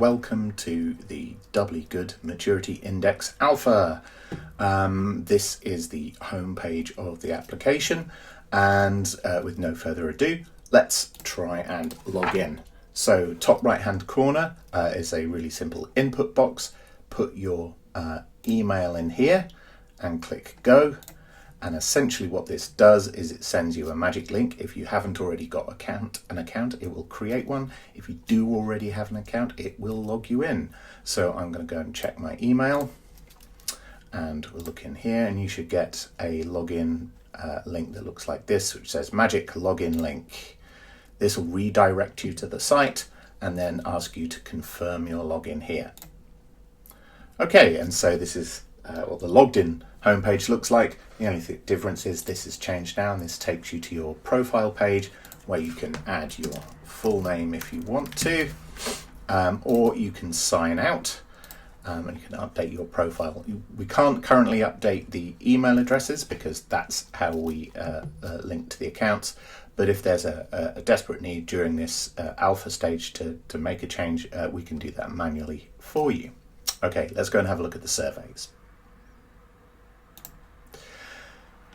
welcome to the Doubly Good Maturity Index Alpha. This is the home page of the application, and with no further ado, let's try and log in. So top right hand corner is a really simple input box. Put your email in here and click go. And essentially what this does is it sends you a magic link. If you haven't already got an account, it will create one. If you do already have an account, it will log you in. So I'm going to go and check my email, and we'll look in here, and you should get a login link that looks like this, which says magic login link. This will redirect you to the site and then ask you to confirm your login here. Okay, and so this is what the logged in homepage looks like. The only difference is this has changed now, and this takes you to your profile page where you can add your full name if you want to, or you can sign out and you can update your profile. We can't currently update the email addresses because that's how we link to the accounts, but if there's a desperate need during this alpha stage to make a change, we can do that manually for you. Okay, let's go and have a look at the surveys.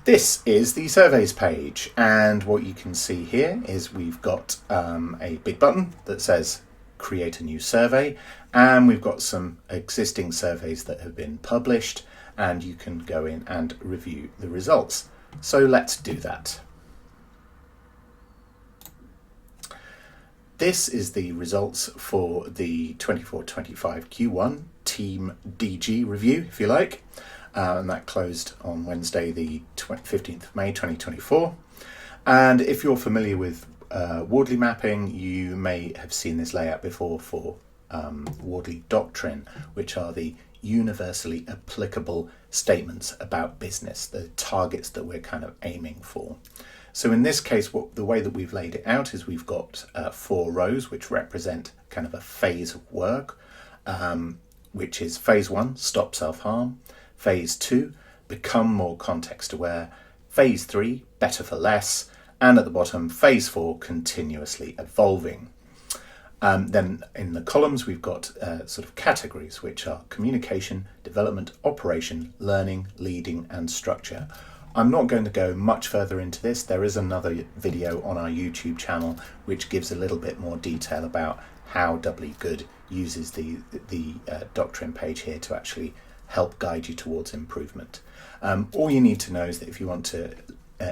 This is the surveys page, and what you can see here is we've got a big button that says create a new survey, and we've got some existing surveys that have been published, and you can go in and review the results. So let's do that. This is the results for the 24-25 Q1 Team DG review, if you like. And that closed on Wednesday, the 15th of May 2024. And if you're familiar with Wardley mapping, you may have seen this layout before for Wardley doctrine, which are the universally applicable statements about business, the targets that we're kind of aiming for. So in this case, the way that we've laid it out is we've got 4 rows which represent kind of a phase of work, which is phase 1, stop self-harm. Phase 2, become more context aware. Phase 3, better for less. And at the bottom, phase 4, continuously evolving. Then in the columns, we've got sort of categories, which are communication, development, operation, learning, leading, and structure. I'm not going to go much further into this. There is another video on our YouTube channel which gives a little bit more detail about how Doubly Good uses the doctrine page here to actually help guide you towards improvement. All you need to know is that if you want to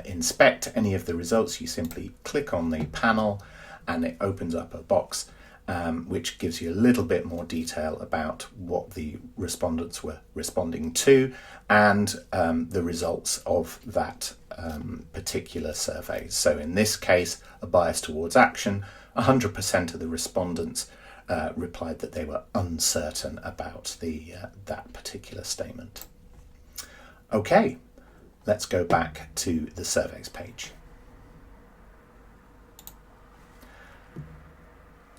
inspect any of the results, you simply click on the panel and it opens up a box which gives you a little bit more detail about what the respondents were responding to and the results of that particular survey. So in this case, a bias towards action, 100% of the respondents replied that they were uncertain about that particular statement. Okay, let's go back to the surveys page.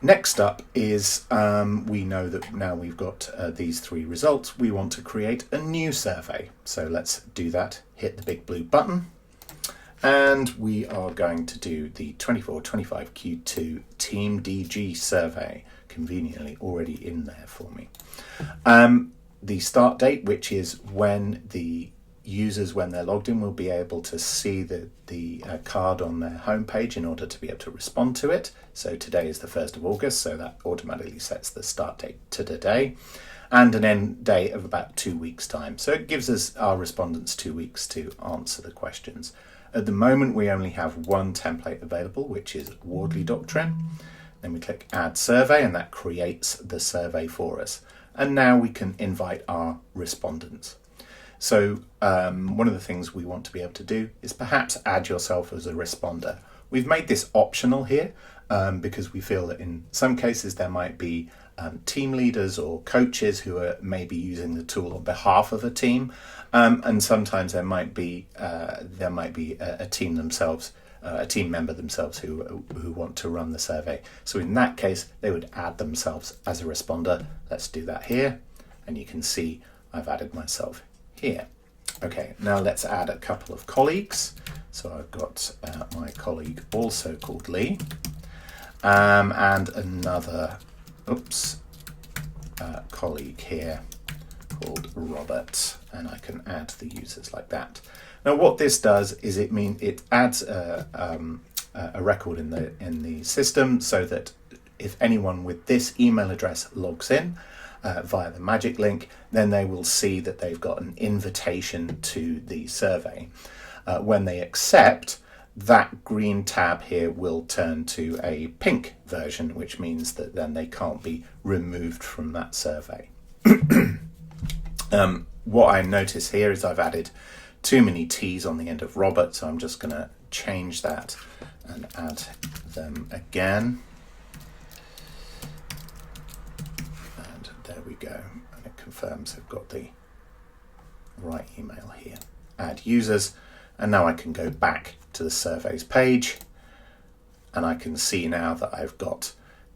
Next up is we know that now we've got these 3 results, we want to create a new survey. So let's do that. Hit the big blue button. And we are going to do the 24-25 Q2 Team DG survey, conveniently already in there for me. The start date, which is when the users, when they're logged in, will be able to see the card on their homepage in order to be able to respond to it. So today is the 1st of August, so that automatically sets the start date to today, and an end date of about 2 weeks' time. So it gives us, our respondents, 2 weeks to answer the questions. At the moment, we only have one template available, which is Wardley Doctrine. Then we click Add Survey, and that creates the survey for us. And now we can invite our respondents. So one of the things we want to be able to do is perhaps add yourself as a responder. We've made this optional here because we feel that in some cases there might be team leaders or coaches who are maybe using the tool on behalf of a team, and sometimes there might be a team themselves, a team member themselves who want to run the survey. So in that case, they would add themselves as a responder. Let's do that here, and you can see I've added myself here. Okay, now let's add a couple of colleagues. So I've got my colleague also called Lee, and another colleague here called Robert, and I can add the users like that. Now what this does is it adds a record in the system, so that if anyone with this email address logs in via the magic link, then they will see that they've got an invitation to the survey. When they accept, that green tab here will turn to a pink version, which means that then they can't be removed from that survey. What I notice here is I've added too many T's on the end of Robert, so I'm just going to change that and add them again. And there we go. And it confirms I've got the right email here. Add users. And now I can go back to the surveys page, and I can see now that I've got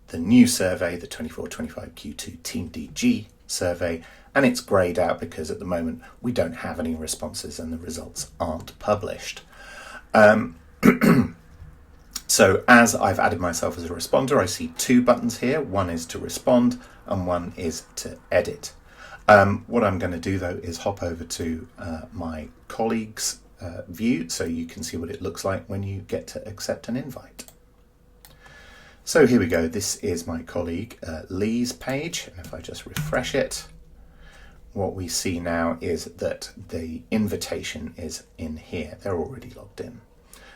the new survey, the 24-25 Q2 Team DG survey, and it's greyed out because at the moment we don't have any responses and the results aren't published. So as I've added myself as a responder, I see two buttons here. One is to respond and one is to edit. What I'm going to do though is hop over to my colleagues view, so you can see what it looks like when you get to accept an invite. So here we go. This is my colleague Lee's page, and if I just refresh it, what we see now is that the invitation is in here. They're already logged in.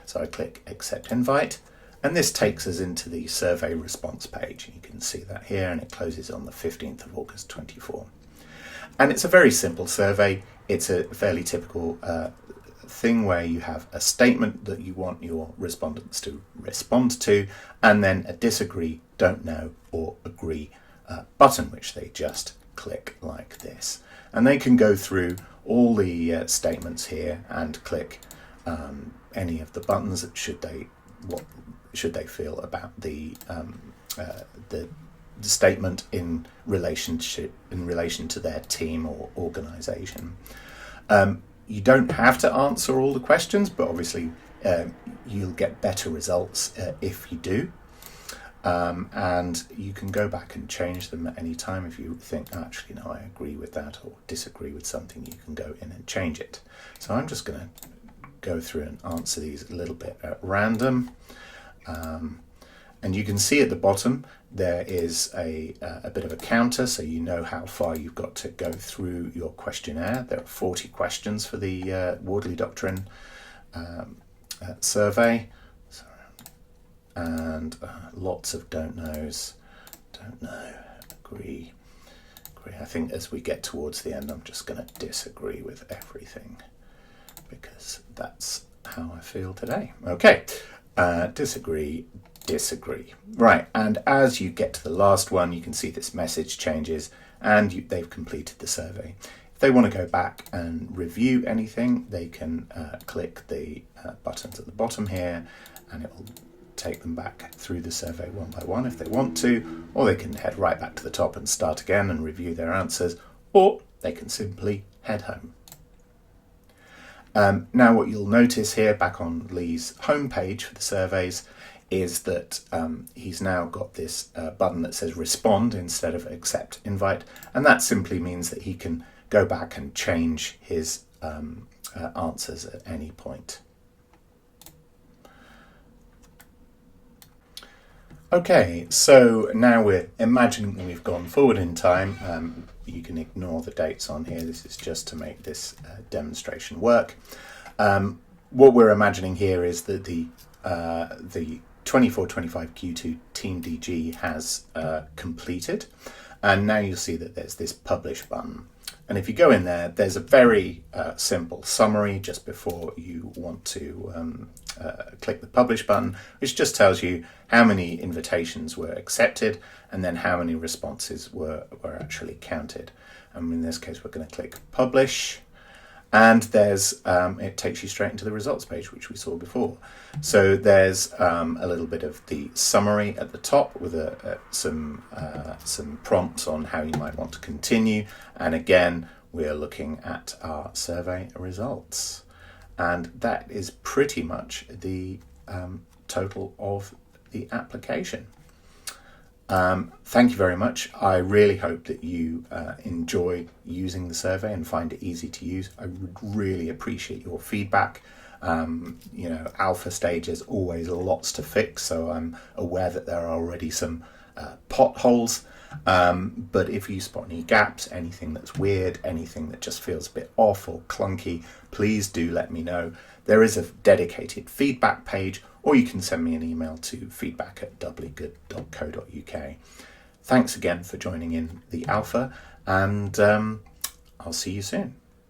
So I click accept invite, and this takes us into the survey response page. You can see that here, and it closes on the 15th of August 24. And it's a very simple survey. It's a fairly typical thing where you have a statement that you want your respondents to respond to, and then a disagree, don't know, or agree button, which they just click like this. And they can go through all the statements here and click any of the buttons what should they feel about the statement in relation to their team or organization. You don't have to answer all the questions, but obviously you'll get better results if you do. And you can go back and change them at any time. If you think, actually, no, I agree with that or disagree with something, you can go in and change it. So I'm just going to go through and answer these a little bit at random. And you can see at the bottom there is a bit of a counter, so you know how far you've got to go through your questionnaire. There are 40 questions for the Wardley Doctrine survey, and lots of don't knows, don't know, agree. I think as we get towards the end, I'm just going to disagree with everything because that's how I feel today. Okay, disagree. Right, and as you get to the last one, you can see this message changes and they've completed the survey. If they want to go back and review anything, they can click the buttons at the bottom here, and it will take them back through the survey one by one if they want to, or they can head right back to the top and start again and review their answers, or they can simply head home. Now what you'll notice here back on Lee's homepage for the surveys is that he's now got this button that says respond instead of accept invite, and that simply means that he can go back and change his answers at any point. Okay, so now we're imagining that we've gone forward in time. You can ignore the dates on here. This is just to make this demonstration work. What we're imagining here is that the 24-25 Q2 Team DG has completed, and now you'll see that there's this publish button. And if you go in there, there's a very simple summary just before you want to click the publish button, which just tells you how many invitations were accepted and then how many responses were actually counted. And in this case, we're going to click publish. And there's it takes you straight into the results page, which we saw before. So there's a little bit of the summary at the top with some prompts on how you might want to continue. And again, we're looking at our survey results. And that is pretty much the total of the application. Thank you very much. I really hope that you enjoy using the survey and find it easy to use. I would really appreciate your feedback. Alpha stage is always lots to fix, so I'm aware that there are already some potholes. But if you spot any gaps, anything that's weird, anything that just feels a bit off or clunky, please do let me know. There is a dedicated feedback page, or you can send me an email to feedback@doublygood.co.uk. Thanks again for joining in the Alpha, and I'll see you soon.